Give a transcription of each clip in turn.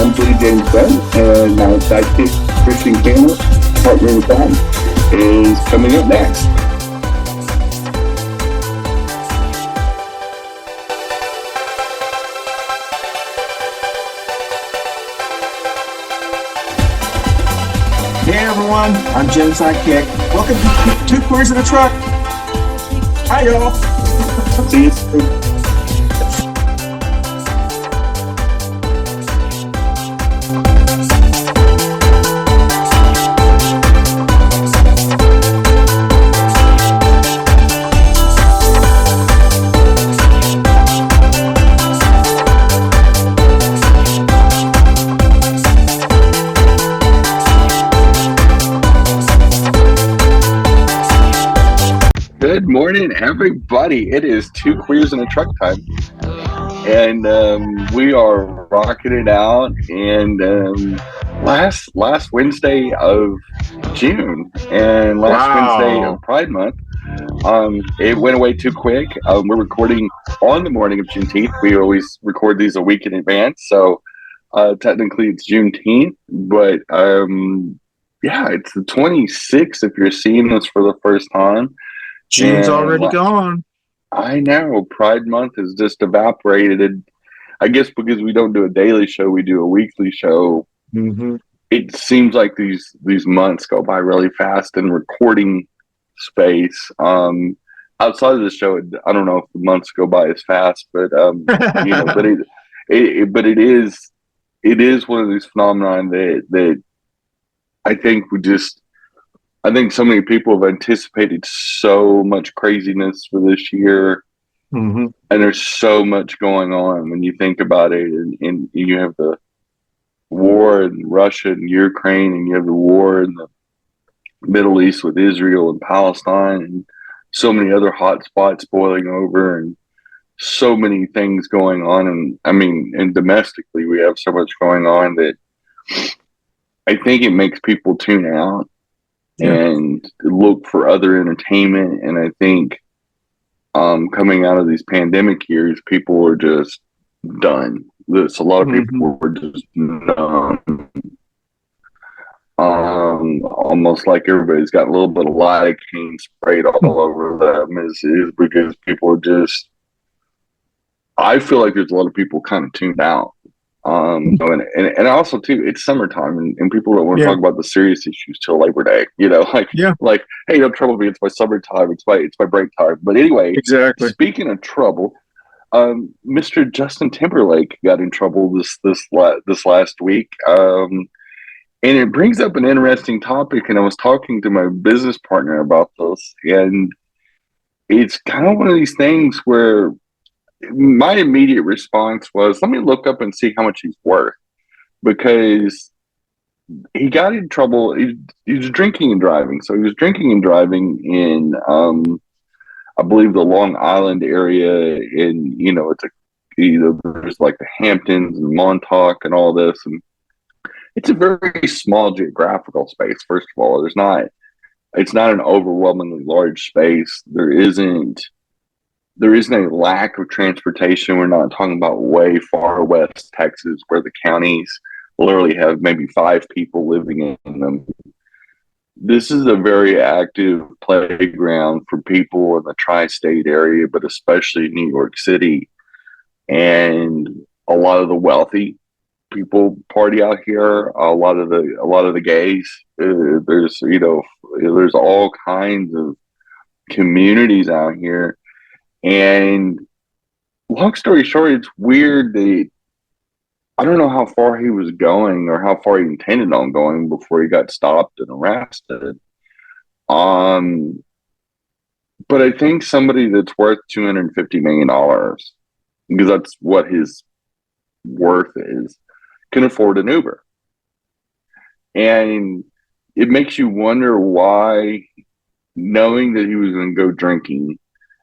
I'm Jenny-Jaymes and my sidekick, Christian Cano, partner in crime, is coming up next. Hey everyone, I'm Jim's sidekick. Welcome to Two Queers in a Truck. Hi y'all. See you soon. Good morning, everybody. It is Two Queers in a Truck time, and we are rocking it out. And last Wednesday of June and last Wednesday of Pride Month, it went away too quick. We're recording on the morning of Juneteenth. We always record these a week in advance, so technically it's Juneteenth, but yeah, it's the 26th if you're seeing this for the first time. June's already gone. I know. Pride Month has just evaporated. I guess because we don't do a daily show, we do a weekly show. Mm-hmm. It seems like these months go by really fast in recording space. Outside of the show, I don't know if the months go by as fast, but you know, but it is one of these phenomenon that I think I think so many people have anticipated so much craziness for this year, mm-hmm. and there's so much going on when you think about it. And you have the war in Russia and Ukraine, and you have the war in the Middle East with Israel and Palestine, and so many other hot spots boiling over, and so many things going on. And I mean, and domestically, we have so much going on that I think it makes people tune out. Yeah. And look for other entertainment. And I think coming out of these pandemic years, people were just done. A lot of people were just done. Almost like everybody's got a little bit of lidocaine sprayed all over them is because people are just, I feel like there's a lot of people kind of tuned out. And also too, it's summertime, and people don't want to talk about the serious issues till Labor Day. You know, like, hey, don't trouble me. It's my summertime. It's my break time. But anyway, exactly. Speaking of trouble, Mr. Justin Timberlake got in trouble this last week, and it brings up an interesting topic. And I was talking to my business partner about this, and it's kind of one of these things where my immediate response was, let me look up and see how much he's worth, because he got in trouble. He was drinking and driving. So he was drinking and driving in, I believe, the Long Island area. And, you know, there's like the Hamptons and Montauk and all this. And it's a very small geographical space. First of all, it's not an overwhelmingly large space. There isn't a lack of transportation. We're not talking about way far west Texas where the counties literally have maybe 5 people living in them. This is a very active playground for people in the tri-state area, but especially New York City. And a lot of the wealthy people party out here. A lot of the gays. There's all kinds of communities out here. And long story short, it's weird that I don't know how far he was going or how far he intended on going before he got stopped and arrested. But I think somebody that's worth $250 million, because that's what his worth is, can afford an Uber. And it makes you wonder why, knowing that he was going to go drinking.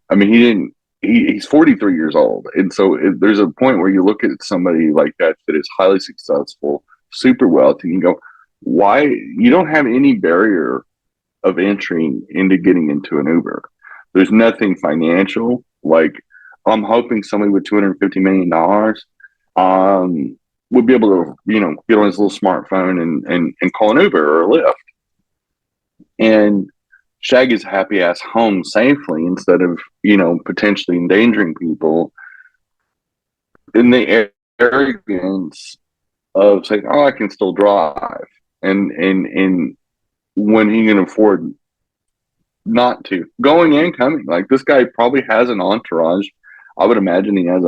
I mean, he's 43 years old. And so there's a point where you look at somebody like that is highly successful, super wealthy, and go, why? You don't have any barrier of entry into getting into an Uber. There's nothing financial. Like, I'm hoping somebody with $250 million would be able to, get on his little smartphone and call an Uber or a Lyft and shag his happy ass home safely instead of, potentially endangering people. In the arrogance of saying, "Oh, I can still drive," and when he can afford not to, going and coming. Like, this guy probably has an entourage. I would imagine he has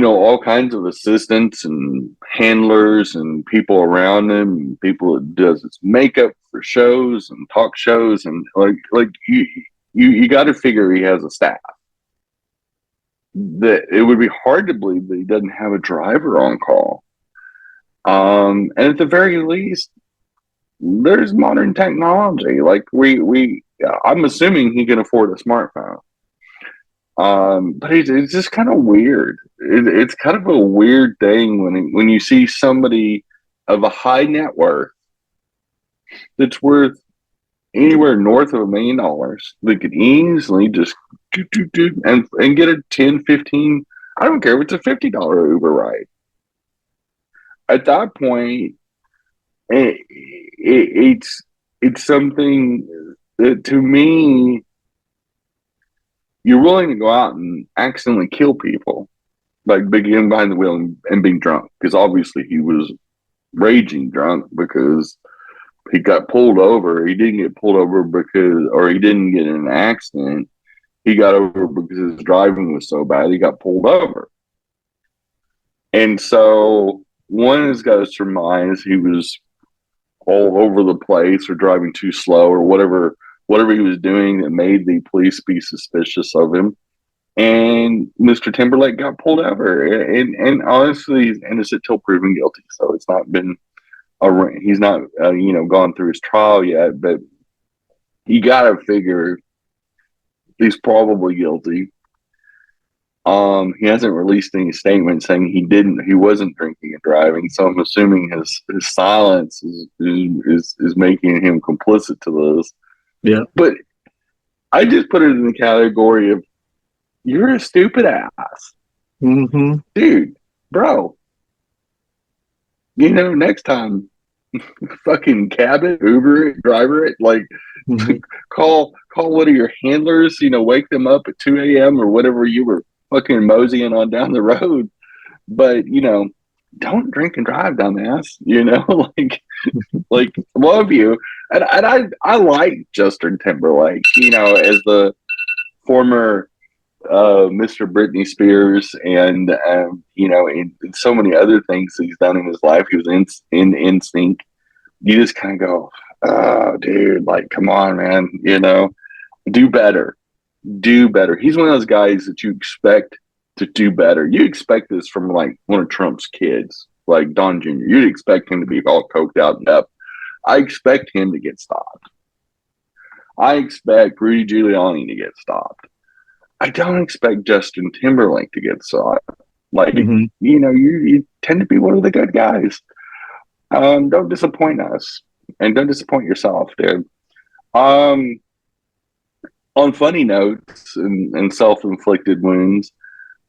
all kinds of assistants and handlers and people around him, and people that does his makeup for shows and talk shows, and like you got to figure he has a staff. That it would be hard to believe that he doesn't have a driver on call. And at the very least, there's modern technology. Like, I'm assuming he can afford a smartphone. But it's just kind of weird. It's kind of a weird thing when you see somebody of a high net worth that's worth anywhere north of $1 million. They could easily just and get a 10, 15. I don't care if it's a $50 Uber ride. At that point, it's something that, to me, you're willing to go out and accidentally kill people, like getting behind the wheel and being drunk, because obviously he was raging drunk because he got pulled over. He didn't get pulled over or he didn't get in an accident. He got over because his driving was so bad he got pulled over. And so one has got to surmise he was all over the place or driving too slow or whatever he was doing that made the police be suspicious of him. And Mr. Timberlake got pulled over, and honestly, he's innocent till proven guilty. So it's not been he's not gone through his trial yet, but you got to figure he's probably guilty. He hasn't released any statement saying he wasn't drinking and driving. So I'm assuming his silence is making him complicit to this. Yeah. But I just put it in the category of, you're a stupid ass. Mm-hmm. Dude, bro. Next time, fucking cab it, Uber it, driver it, like, mm-hmm. call one of your handlers, wake them up at 2 a.m. or whatever you were fucking moseying on down the road. But, don't drink and drive, dumbass. Like, love you. And I like Justin Timberlake, as the former Mr. Britney Spears, and and so many other things he's done in his life. He was in NSYNC. You just kind of go, oh, dude, like, come on, man, do better. He's one of those guys that you expect to do better. You expect this from, like, one of Trump's kids, like Don Jr. You'd expect him to be all coked out and up. I expect him to get stopped. I expect Rudy Giuliani to get stopped. I don't expect Justin Timberlake to get stopped. Like, mm-hmm. You tend to be one of the good guys. Don't disappoint us, and don't disappoint yourself, dude. On funny notes and self-inflicted wounds,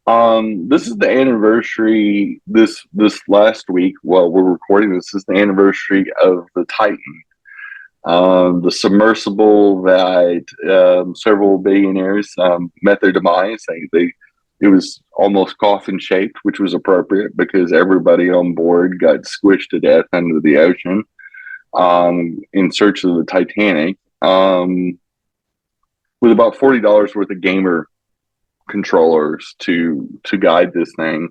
this is the anniversary. This last week, while we're recording this, is the anniversary of the Titan, the submersible that several billionaires met their demise. It was almost coffin shaped, which was appropriate because everybody on board got squished to death under the ocean in search of the Titanic, with about $40 worth of gamer controllers to guide this thing.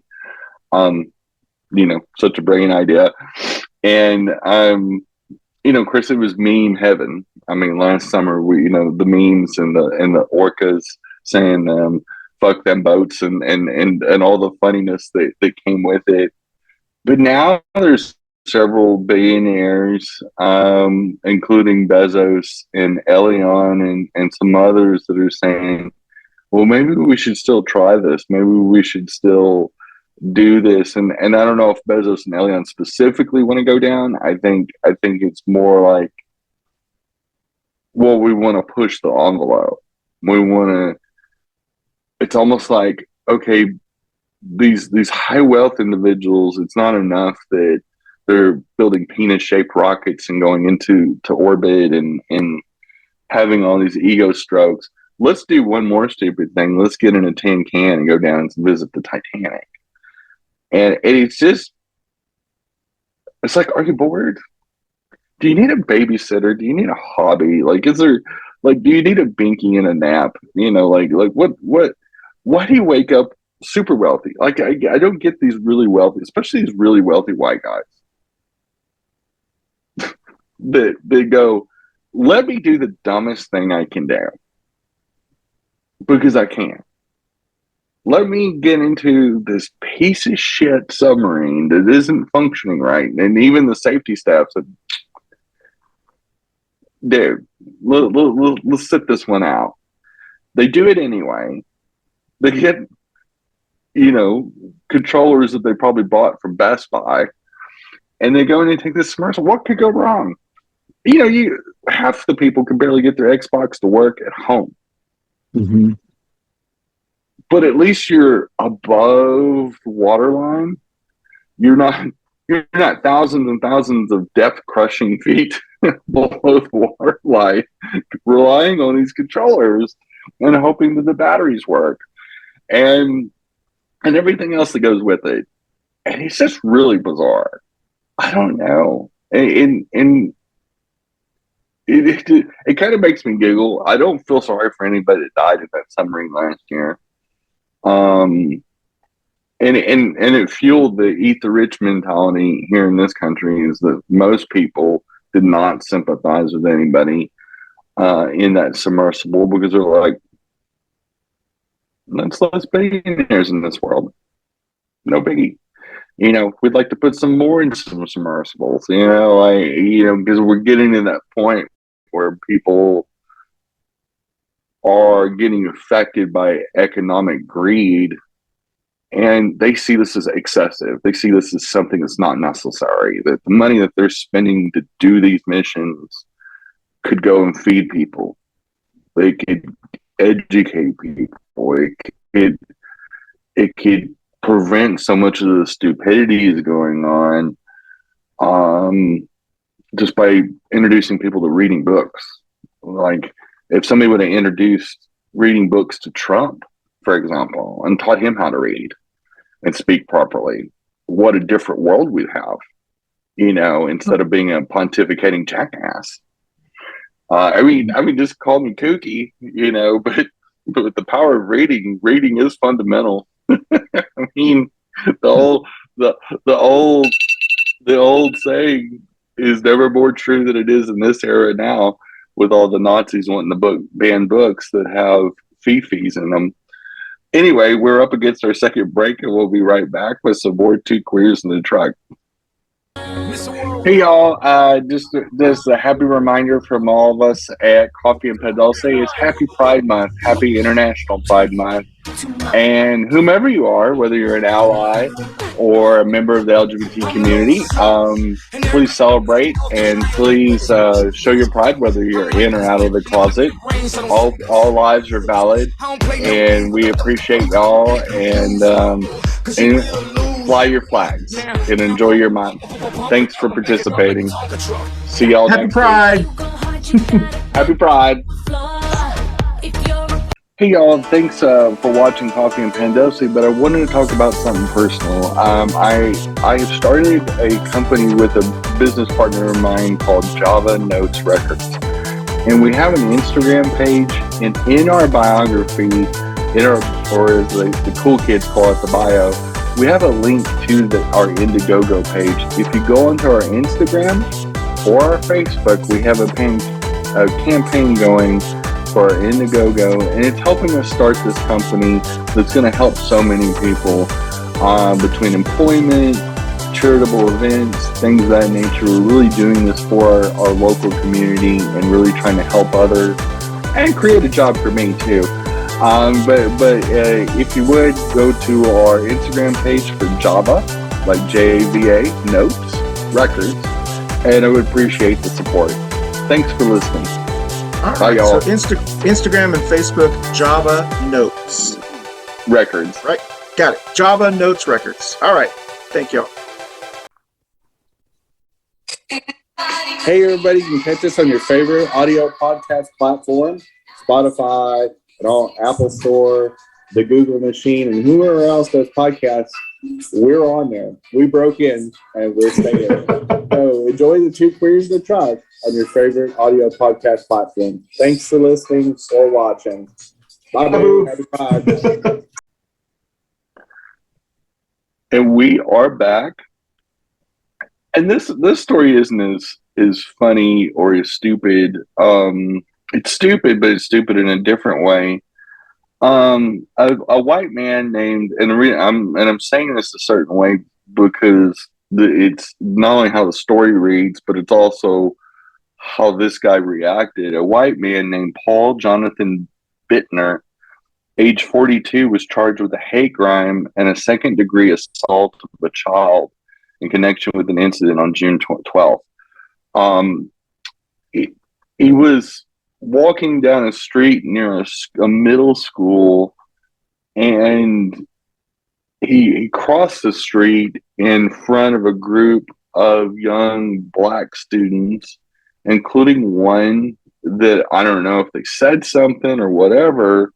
Such a brilliant idea. And Chris, it was meme heaven. I mean, last summer the memes and the orcas saying fuck them boats and all the funniness that came with it. But now there's several billionaires, including Bezos and Elion and some others, that are saying, well, maybe we should still try this. Maybe we should still do this. And I don't know if Bezos and Elion specifically want to go down. I think it's more like, well, we want to push the envelope. We want to, it's almost like, okay, these high wealth individuals, it's not enough that they're building penis shaped rockets and going into orbit and having all these ego strokes. Let's do one more stupid thing. Let's get in a tin can and go down and visit the Titanic. And it's just, it's like, are you bored? Do you need a babysitter? Do you need a hobby? Like, is there, like, do you need a binky and a nap? Why do you wake up super wealthy? Like, I don't get these really wealthy, especially these really wealthy white guys that they go, let me do the dumbest thing I can do because I can. Let me get into this piece of shit submarine that isn't functioning right. And even the safety staff said, dude, let's sit this one out. They do it anyway. They get, controllers that they probably bought from Best Buy, and they go in and take this commercial. What could go wrong? Half the people can barely get their Xbox to work at home. Mm-hmm. But at least you're above the waterline. You're not thousands and thousands of depth-crushing feet below the waterline, relying on these controllers and hoping that the batteries work, and everything else that goes with it. And it's just really bizarre. I don't know. And it kind of makes me giggle. I don't feel sorry for anybody that died in that submarine last year. And it fueled the eat the rich mentality here in this country, is that most people did not sympathize with anybody in that submersible, because they're like, let's less billionaires in this world. No biggie. We'd like to put some more into some submersibles, because we're getting to that point where people are getting affected by economic greed, and they see this as excessive. They see this as something that's not necessary, that the money that they're spending to do these missions could go and feed people. They could educate people. It could prevent so much of the stupidity is going on, just by introducing people to reading books. Like, if somebody would have introduced reading books to Trump, for example, and taught him how to read and speak properly, what a different world we'd have, instead of being a pontificating jackass. I mean, just call me kooky, but with the power of reading is fundamental. I mean, the old saying is never more true than it is in this era now, with all the Nazis wanting to ban books that have fifis in them. Anyway, we're up against our second break, and we'll be right back with some more Two Queers in the Truck. Hey y'all, just a happy reminder from all of us at Coffee and Pedalce. It's Happy Pride Month, Happy International Pride Month. And whomever you are, whether you're an ally or a member of the LGBT community, please celebrate and please show your pride, whether you're in or out of the closet. All lives are valid, and we appreciate y'all, and fly your flags and enjoy your month. Thanks for participating. See y'all next Pride. week. Happy Pride. Hey y'all, thanks for watching Coffee and Pandosy, but I wanted to talk about something personal. I have started a company with a business partner of mine called Java Notes Records. And we have an Instagram page, and in our biography, or as the cool kids call it, the bio, we have a link to our Indiegogo page. If you go onto our Instagram or our Facebook, we have a campaign going for our Indiegogo, and it's helping us start this company that's going to help so many people between employment, charitable events, things of that nature. We're really doing this for our local community and really trying to help others and create a job for me too. But if you would go to our Instagram page for Java, like JAVA Notes Records, and I would appreciate the support. Thanks for listening. All right. Bye, y'all. So Instagram and Facebook, Java Notes Records. Right. Got it. Java Notes Records. All right. Thank you. Hey, everybody. You can catch us on your favorite audio podcast platform, Spotify, and all Apple Store, the Google machine, and whoever else does podcasts. We're on there. We broke in, and we're staying. So enjoy the Two Queers in the Truck on your favorite audio podcast platform. Thanks for listening or watching. Bye-bye. Happy pod. And we are back. And this story isn't as funny or as stupid. It's stupid, but it's stupid in a different way. A white man named, and I'm saying this a certain way because it's not only how the story reads, but it's also how this guy reacted. A white man named Paul Jonathan Bittner, age 42, was charged with a hate crime and a second-degree assault of a child in connection with an incident on June 12th. He was walking down a street near a middle school, and he crossed the street in front of a group of young black students, including one that I don't know if they said something or whatever,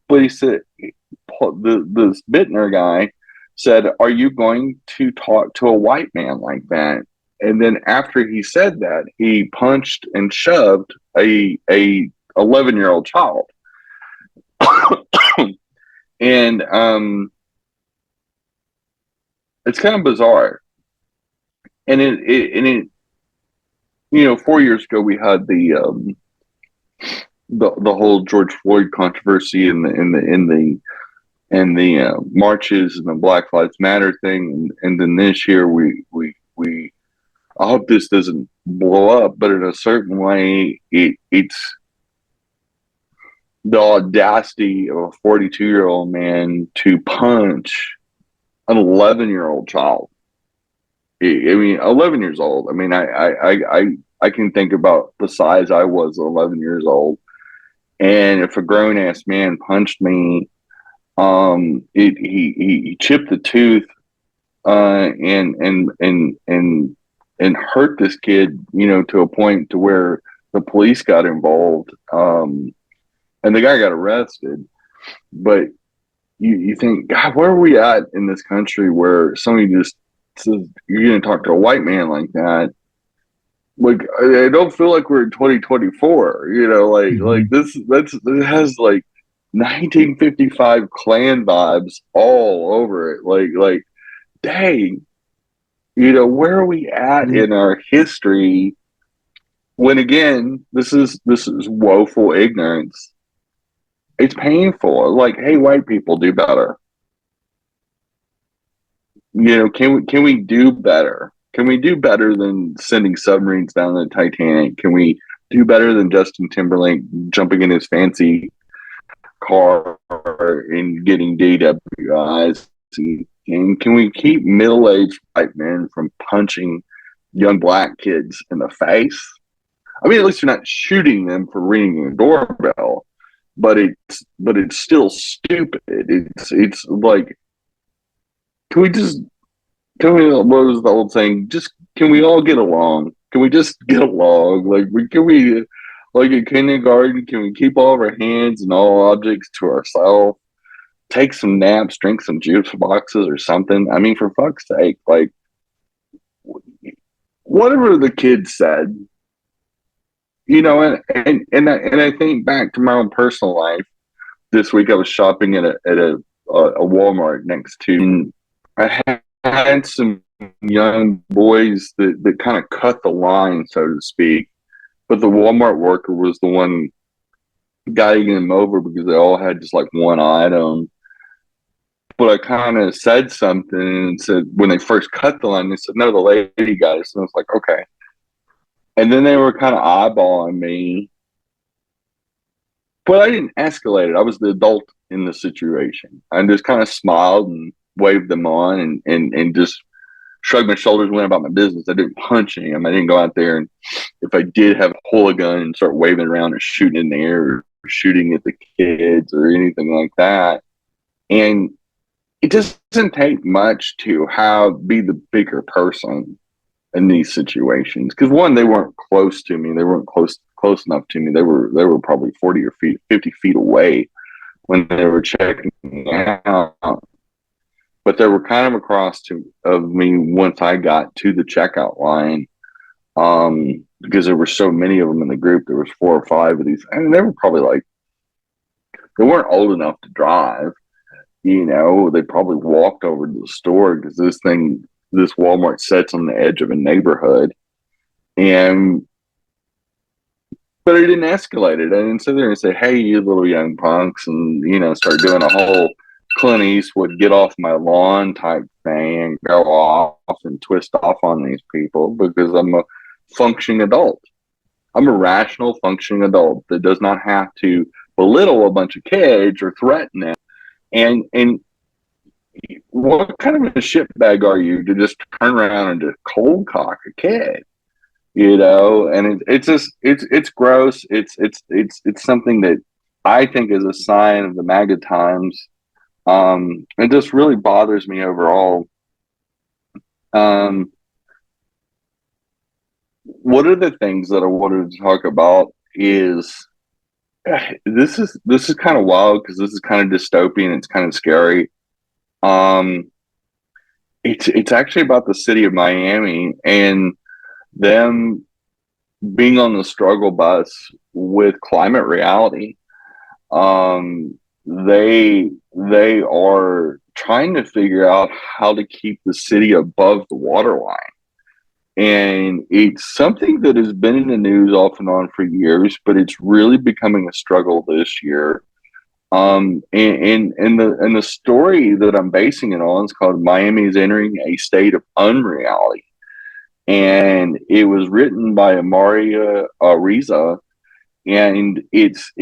but he said, this Bittner guy said, "Are you going to talk to a white man like that?" And then after he said that, he punched and shoved a 11-year-old child. And it's kind of bizarre. And it 4 years ago we had the whole George Floyd controversy and the marches and the Black Lives Matter thing, and then this year we I hope this doesn't blow up, but in a certain way, it's the audacity of a 42-year-old man to punch an 11-year-old child. I mean, 11 years old. I mean, I can think about the size I was 11 years old, and if a grown ass man punched me, he chipped the tooth, and hurt this kid, to a point to where the police got involved, and the guy got arrested. But you think, God, where are we at in this country where somebody just says you're going to talk to a white man like that? Like, I don't feel like we're in 2024. Like this has like 1955 Klan vibes all over it. Like, dang, where are we at in our history? When again, this is woeful ignorance. It's painful. Like, hey, white people, do better. Can we do better? Can we do better than sending submarines down the Titanic? Can we do better than Justin Timberlake jumping in his fancy car and getting DWIs? And can we keep middle-aged white men from punching young black kids in the face? I mean, at least you're not shooting them for ringing a doorbell, but it's still stupid. It's like, can we what was the old saying? Just, can we all get along? Can we just get along? Like in kindergarten, can we keep all of our hands and all objects to ourselves? Take some naps, drink some juice boxes or something. I mean, for fuck's sake, like, whatever the kids said, and I think back to my own personal life. This week I was shopping at a Walmart next to. I had some young boys that kind of cut the line, so to speak, but the Walmart worker was the one guiding them over because they all had just like one item. But I kind of said something and said, when they first cut the line, they said, "No, the lady got it." So I was like, okay. And then they were kind of eyeballing me, but I didn't escalate it. I was the adult in the situation. I just kind of smiled and waved them on and just shrugged my shoulders and went about my business. I didn't punch him. I didn't go out there, and if I did pull a gun and start waving around or shooting in the air or shooting at the kids or anything like that. And it doesn't take much to be the bigger person in these situations. Because one, they weren't close to me. They weren't close enough to me. They were probably 40 or 50 feet away when they were checking out. But they were kind of across of me once I got to the checkout line. Because there were so many of them in the group. There was 4 or 5 of these. I mean, they were probably like, they weren't old enough to drive. They probably walked over to the store because this Walmart sits on the edge of a neighborhood. And, but I didn't escalate it. I didn't sit there and say, hey, you little young punks, and, start doing a whole Clint Eastwood get off my lawn type thing and go off and twist off on these people, because I'm a functioning adult. I'm a rational, functioning adult that does not have to belittle a bunch of kids or threaten them. And what kind of a shitbag are you to just turn around and just cold cock a kid? And it's just it's gross. It's something that I think is a sign of the MAGA times. It just really bothers me overall. One of the things that I wanted to talk about is this is kind of wild, because this is kind of dystopian. It's kind of scary. It's actually about the city of Miami and them being on the struggle bus with climate reality. They are trying to figure out how to keep the city above the waterline. And it's something that has been in the news off and on for years, but it's really becoming a struggle this year. And the story that I'm basing it on is called "Miami is Entering a State of Unreality," and it was written by Amaria Riza. And it's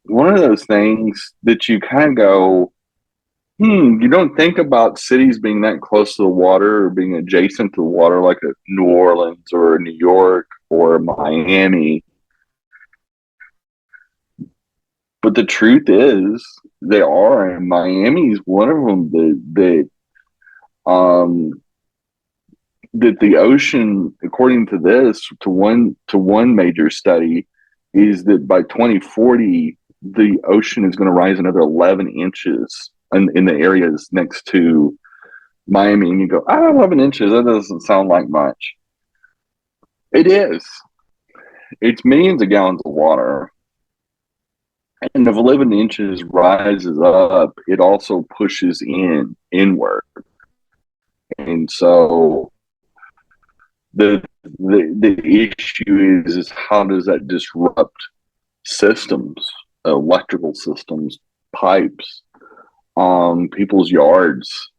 one of those things that you kind of go, you don't think about cities being that close to the water or being adjacent to the water, like a New Orleans or New York or Miami. But the truth is, they are, and Miami is one of them that the ocean, according to one major study, is that by 2040 the ocean is going to rise another 11 inches in the areas next to Miami. And you go, 11 inches, that doesn't sound like much. It is. It's millions of gallons of water. And if 11 inches rises up, it also pushes inward. And so the issue is how does that disrupt systems, electrical systems, pipes, people's yards,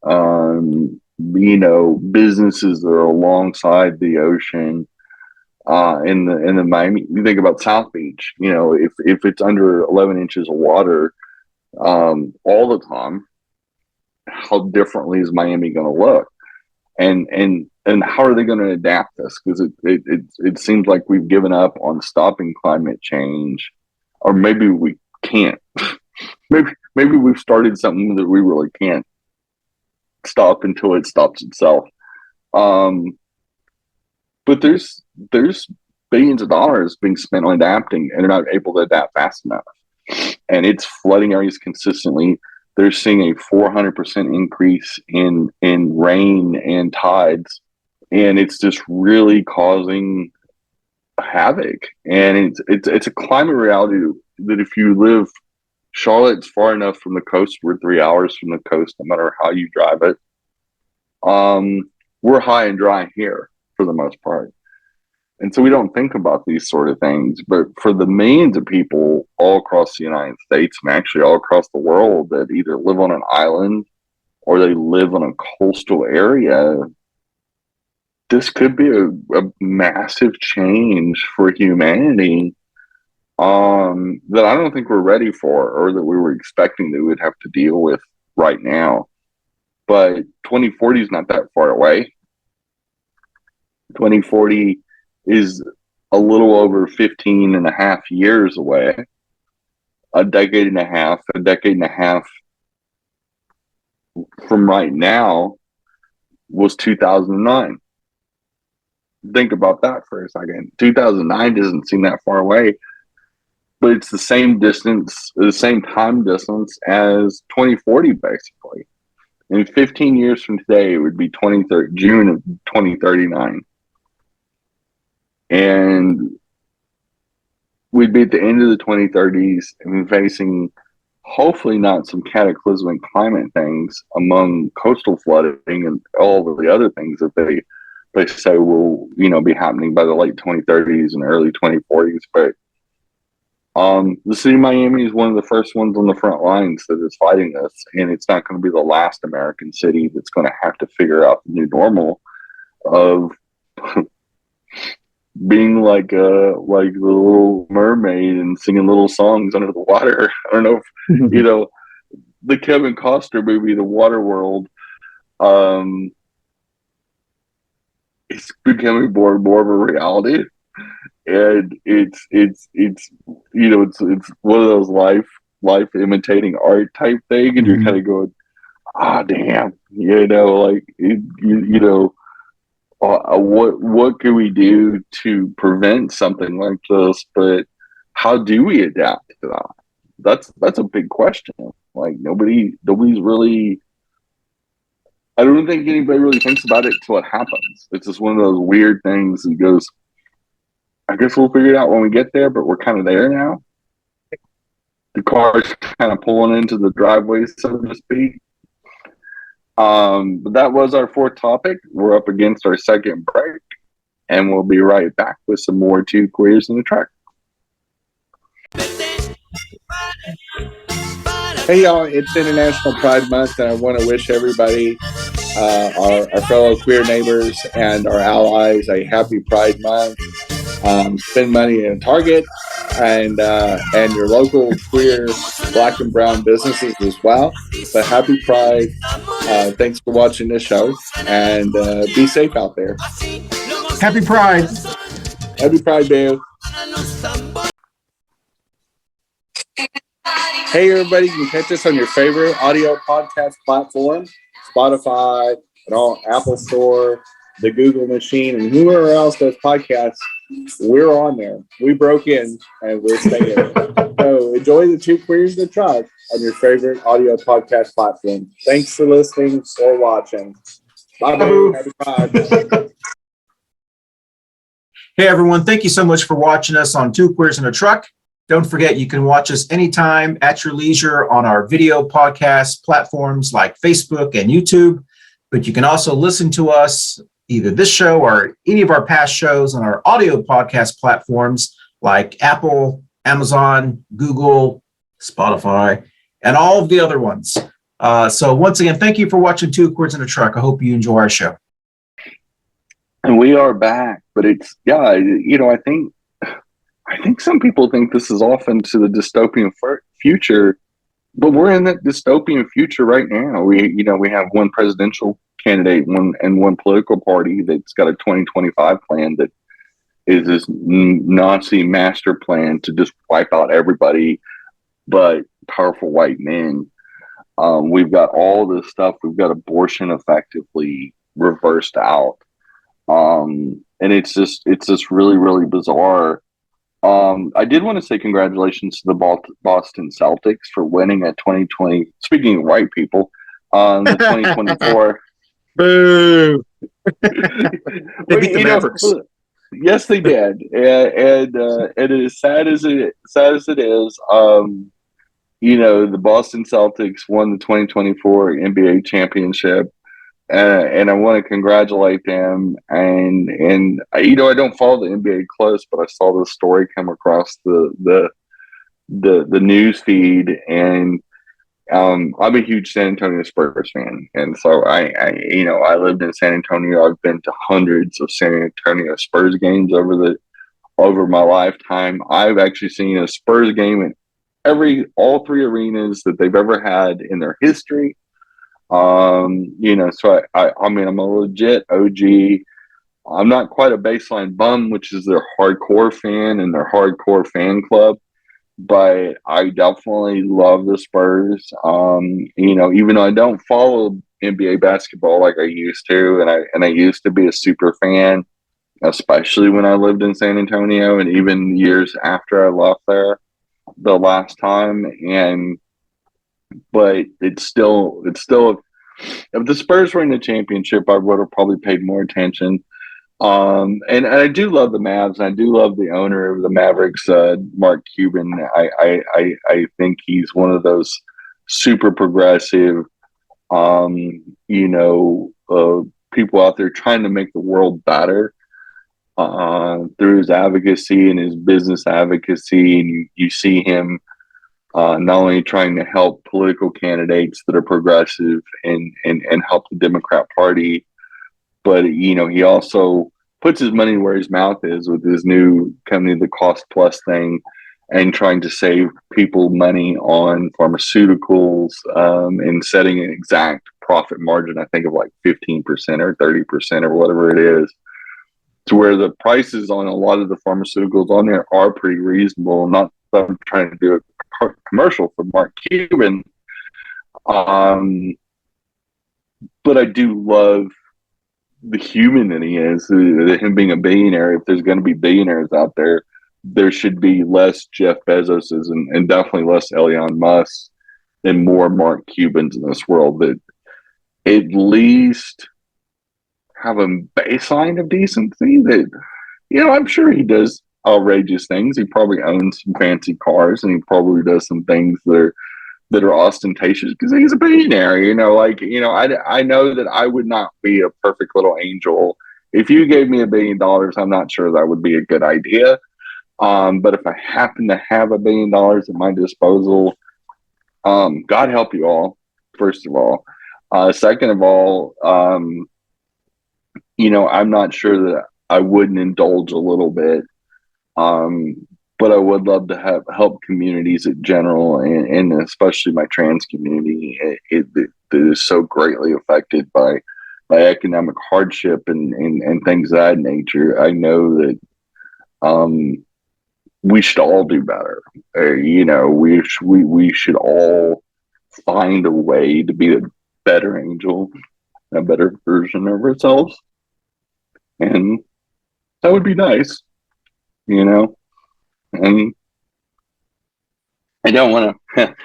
businesses that are alongside the ocean. In the Miami, you think about South Beach. If it's under 11 inches of water all the time, how differently is Miami going to look? And how are they going to adapt this? Because it seems like we've given up on stopping climate change, or maybe we can't. maybe we've started something that we really can't stop until it stops itself. But there's billions of dollars being spent on adapting, and they're not able to adapt fast enough. And it's flooding areas consistently. They're seeing a 400% increase in rain and tides, and it's just really causing havoc. And it's a climate reality that if you live, Charlotte's far enough from the coast. We're 3 hours from the coast, no matter how you drive it. We're high and dry here for the most part. And so we don't think about these sort of things. But for the millions of people all across the United States, and actually all across the world, that either live on an island or they live in a coastal area, this could be a massive change for humanity that I don't think we're ready for, or that we were expecting that we would have to deal with right now. But 2040 is not that far away. 2040 is a little over 15 and a half years away. A decade and a half from right now was 2009. Think about that for a second. 2009 doesn't seem that far away, but it's the same distance, the same time distance as 2040, basically. In 15 years from today, it would be June of 2039. And we'd be at the end of the 2030s and facing hopefully not some cataclysmic climate things among coastal flooding and all of the other things that they say will, be happening by the late 2030s and early 2040s. But the city of Miami is one of the first ones on the front lines that is fighting this, and it's not going to be the last American city that's going to have to figure out the new normal of being like the Little Mermaid and singing little songs under the water. I don't know if the Kevin Costner movie, The Waterworld. It's becoming more and more of a reality, and it's one of those life imitating art type thing, and you're kind of going, damn, what can we do to prevent something like this? But how do we adapt to that? That's a big question. Like nobody's really. I don't think anybody really thinks about it until it happens. It's just one of those weird things and goes, I guess we'll figure it out when we get there, but we're kind of there now. The car's kind of pulling into the driveway, so to speak. But that was our fourth topic. We're up against our second break, and we'll be right back with some more Two Queers in the Truck. Hey y'all, it's International Pride Month, and I want to wish everybody, our fellow queer neighbors and our allies, a happy Pride Month. Spend money in Target and your local queer Black and brown businesses as well. But happy Pride. Thanks for watching this show, and be safe out there. Happy Pride. Happy Pride, Dave. Hey, everybody, you can catch us on your favorite audio podcast platform, Spotify, and all Apple Store, the Google machine, and whoever else does podcasts. We're on there. We broke in, and we're staying. So enjoy the Two Queers in the Truck on your favorite audio podcast platform. Thanks for listening or watching. Bye, boo. Happy Pride. Hey, everyone. Thank you so much for watching us on Two Queers in a Truck. Don't forget, you can watch us anytime at your leisure on our video podcast platforms like Facebook and YouTube. But you can also listen to us, either this show or any of our past shows, on our audio podcast platforms like Apple, Amazon, Google, Spotify, and all of the other ones. So once again, thank you for watching Two Queers in a Truck. I hope you enjoy our show. And we are back, but it's, I think some people think this is off into the dystopian future, but we're in that dystopian future right now. We have one presidential candidate, one political party that's got a 2025 plan that is this Nazi master plan to just wipe out everybody but powerful white men. We've got all this stuff. We've got abortion effectively reversed out. And it's just really, really bizarre. I did want to say congratulations to the Boston Celtics for winning at 2020. Speaking of white people, the 2024. Boo! They beat the Mavericks. Yes, they did, and as sad as it is, the Boston Celtics won the 2024 NBA championship. And I want to congratulate them. And I don't follow the NBA close, but I saw this story come across the news feed, and I'm a huge San Antonio Spurs fan, and so I lived in San Antonio. I've been to hundreds of San Antonio Spurs games over my lifetime. I've actually seen a Spurs game in all three arenas that they've ever had in their history. So I'm a legit OG. I'm not quite a Baseline bum, which is their hardcore fan and their hardcore fan club, but I definitely love the Spurs. Even though I don't follow NBA basketball like I used to, and I used to be a super fan, especially when I lived in San Antonio, and even years after I left there the last time. But it's still if the Spurs were in the championship, I would have probably paid more attention. And I do love the Mavs. And I do love the owner of the Mavericks, Mark Cuban. I think he's one of those super progressive, people out there trying to make the world better through his advocacy and his business advocacy. And you see him not only trying to help political candidates that are progressive and help the Democrat Party, but he also puts his money where his mouth is with his new company, the Cost Plus thing, and trying to save people money on pharmaceuticals, and setting an exact profit margin, I think of like 15% or 30% or whatever it is, to where the prices on a lot of the pharmaceuticals on there are pretty reasonable. Not that I'm trying to do a commercial for Mark Cuban, um, but I do love the human that he is, him being a billionaire. If there's going to be billionaires out there, there should be less Jeff Bezoses and definitely less Elon Musk and more Mark Cubans in this world that at least have a baseline of decency. That I'm sure he does outrageous things. He probably owns some fancy cars, and he probably does some things that are ostentatious because he's a billionaire. I know that I would not be a perfect little angel. If you gave me $1 billion, I'm not sure that would be a good idea. But if I happen to have $1 billion at my disposal, God help you all, first of all. Second of all, I'm not sure that I wouldn't indulge a little bit. But I would love to help communities in general, and especially my trans community. It is so greatly affected by economic hardship and things of that nature. I know that we should all do better. We should all find a way to be a better angel, a better version of ourselves, and that would be nice, And I don't want to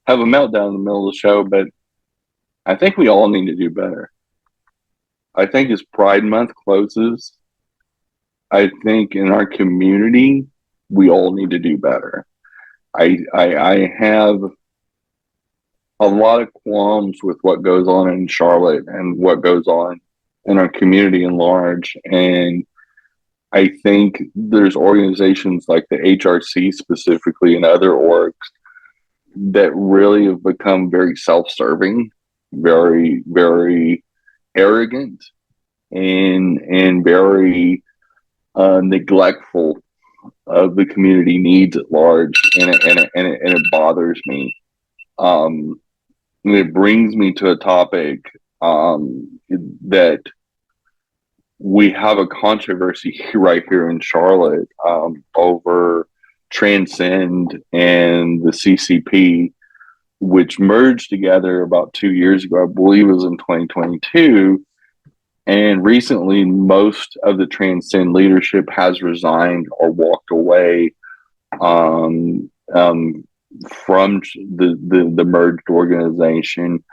have a meltdown in the middle of the show, but I think we all need to do better. I think as Pride Month closes, I think in our community, we all need to do better. I have a lot of qualms with what goes on in Charlotte and what goes on in our community in large. And I think there's organizations like the HRC specifically and other orgs that really have become very self-serving, very, very arrogant, and very neglectful of the community needs at large, and it bothers me. And it brings me to a topic that we have a controversy right here in Charlotte over Transcend and the CCP, which merged together about 2 years ago. I believe it was in 2022. And recently, most of the Transcend leadership has resigned or walked away from the merged organization.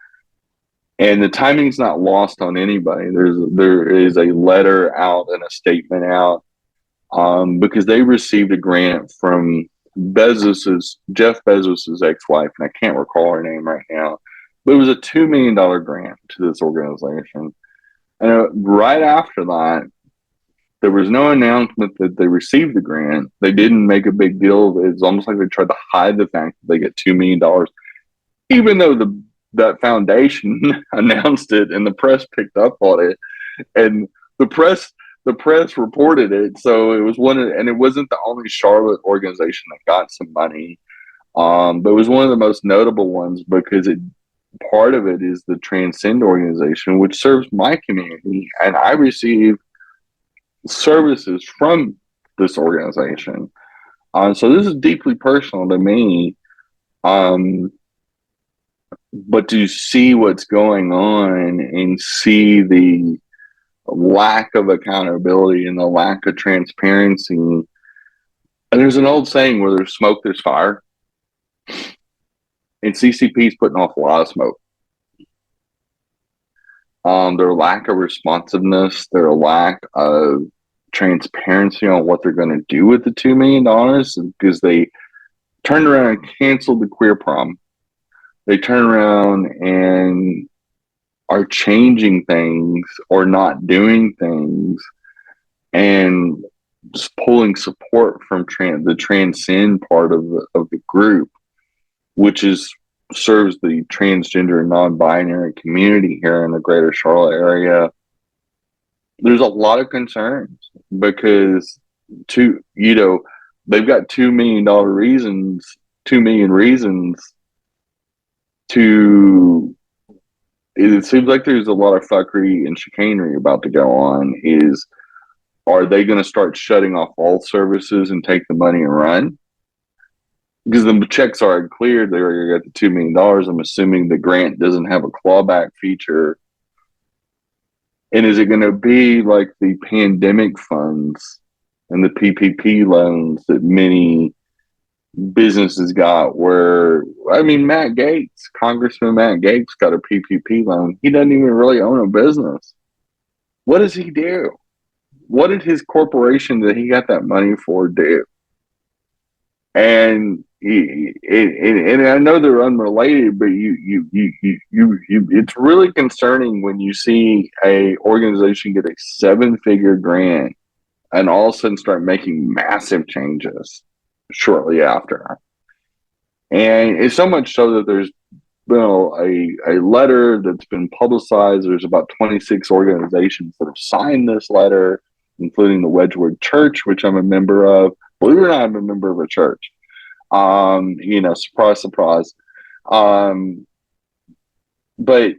And the timing's not lost on anybody. There is a letter out and a statement out because they received a grant from Jeff Bezos's ex-wife, and I can't recall her name right now, but it was a $2 million grant to this organization. And right after that, there was no announcement that they received the grant. They didn't make a big deal of it. It's almost like they tried to hide the fact that they get $2 million, even though that foundation announced it and the press picked up on it, and the press reported it. So it was and it wasn't the only Charlotte organization that got some money, but it was one of the most notable ones because part of it is the Transcend organization, which serves my community, and I receive services from this organization. So this is deeply personal to me. But to see what's going on and see the lack of accountability and the lack of transparency. And there's an old saying, where there's smoke, there's fire. And CCP is putting off a lot of smoke. Their lack of responsiveness, their lack of transparency on what they're going to do with the $2 million, because they turned around and canceled the queer prom. They turn around and are changing things or not doing things, and just pulling support from the transcend part of the group, which serves the transgender and non-binary community here in the greater Charlotte area. There's a lot of concerns because they've got $2 million reasons, 2 million reasons to. It seems like there's a lot of fuckery and chicanery about to go on. Are they going to start shutting off all services and take the money and run? Because the checks are cleared. They already got the $2 million. I'm assuming the grant doesn't have a clawback feature. And is it going to be like the pandemic funds and the PPP loans that many businesses got, where, I mean, Congressman Matt Gaetz got a PPP loan. He doesn't even really own a business. What does he do? What did his corporation that he got that money for do? And I know they're unrelated, but it's really concerning when you see a organization get a 7-figure grant and all of a sudden start making massive changes shortly after. And it's so much so that there's been a letter that's been publicized. There's about 26 organizations that have signed this letter, including the Wedgwood Church, which I'm a member of. Believe it or not, I'm a member of a church. Surprise, surprise. But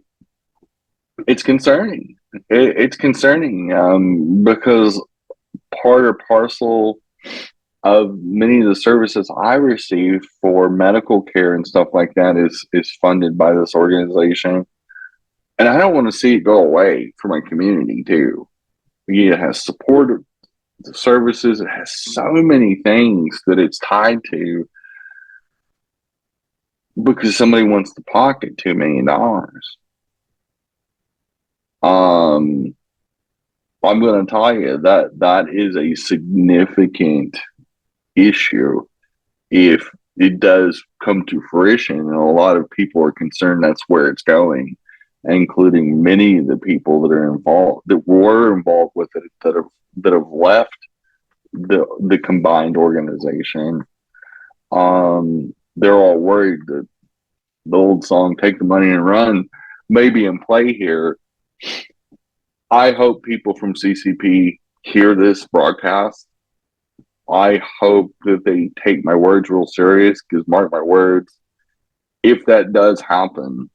it's concerning. It's concerning because part or parcel of many of the services I receive for medical care and stuff like that is funded by this organization. And I don't want to see it go away for my community too. It has support services. It has so many things that it's tied to, because somebody wants to pocket $2 million. I'm going to tell you that is a significant issue if it does come to fruition, and a lot of people are concerned that's where it's going, including many of the people that are involved, that were involved with it, that have left the combined organization. They're all worried that the old song "Take the Money and Run" may be in play here. I hope people from CCP hear this broadcast. I hope that they take my words real serious, because mark my words, if that does happen,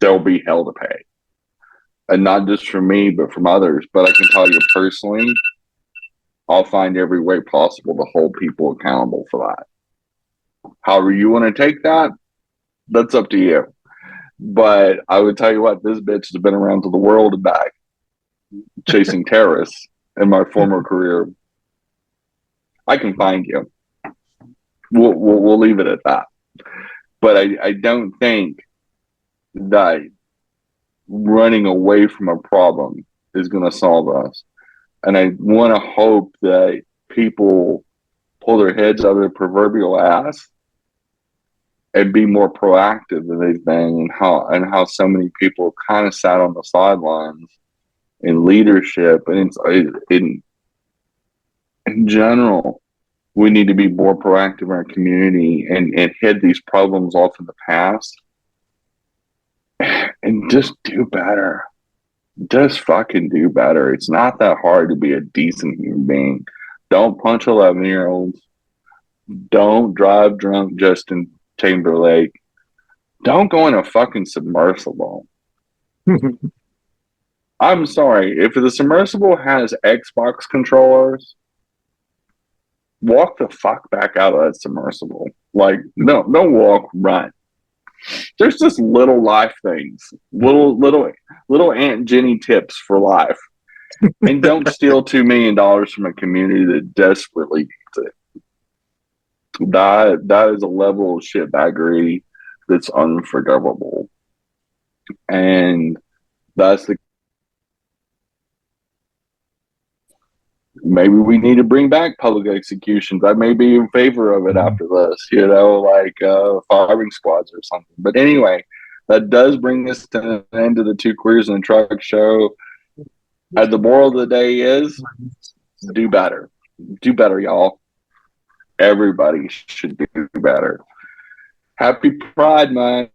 there'll be hell to pay. And not just from me, but from others. But I can tell you personally, I'll find every way possible to hold people accountable for that. However you want to take that, that's up to you. But I would tell you what, this bitch has been around to the world and back, chasing terrorists in my former career. I can find you. We'll leave it at that. But I don't think that running away from a problem is going to solve us. And I want to hope that people pull their heads out of their proverbial ass and be more proactive than they've been, and how so many people have kind of sat on the sidelines in leadership. And in general, we need to be more proactive in our community and head these problems off in the past and just do better. Just fucking do better. It's not that hard to be a decent human being. Don't punch 11-year-olds. Don't drive drunk Justin Timberlake. Don't go in a fucking submersible. I'm sorry. If the submersible has Xbox controllers, walk the fuck back out of that submersible. Like, no, don't walk, run. There's just little life things, little Aunt Jenny tips for life. And don't steal $2 million from a community that desperately needs it. That is a level of shitbaggery that's unforgivable. And that's the maybe we need to bring back public executions. I may be in favor of it after this, like firing squads or something. But anyway, that does bring us to the end of the Two Queers in a Truck show. The moral of the day is do better. Do better, y'all. Everybody should do better. Happy Pride Month.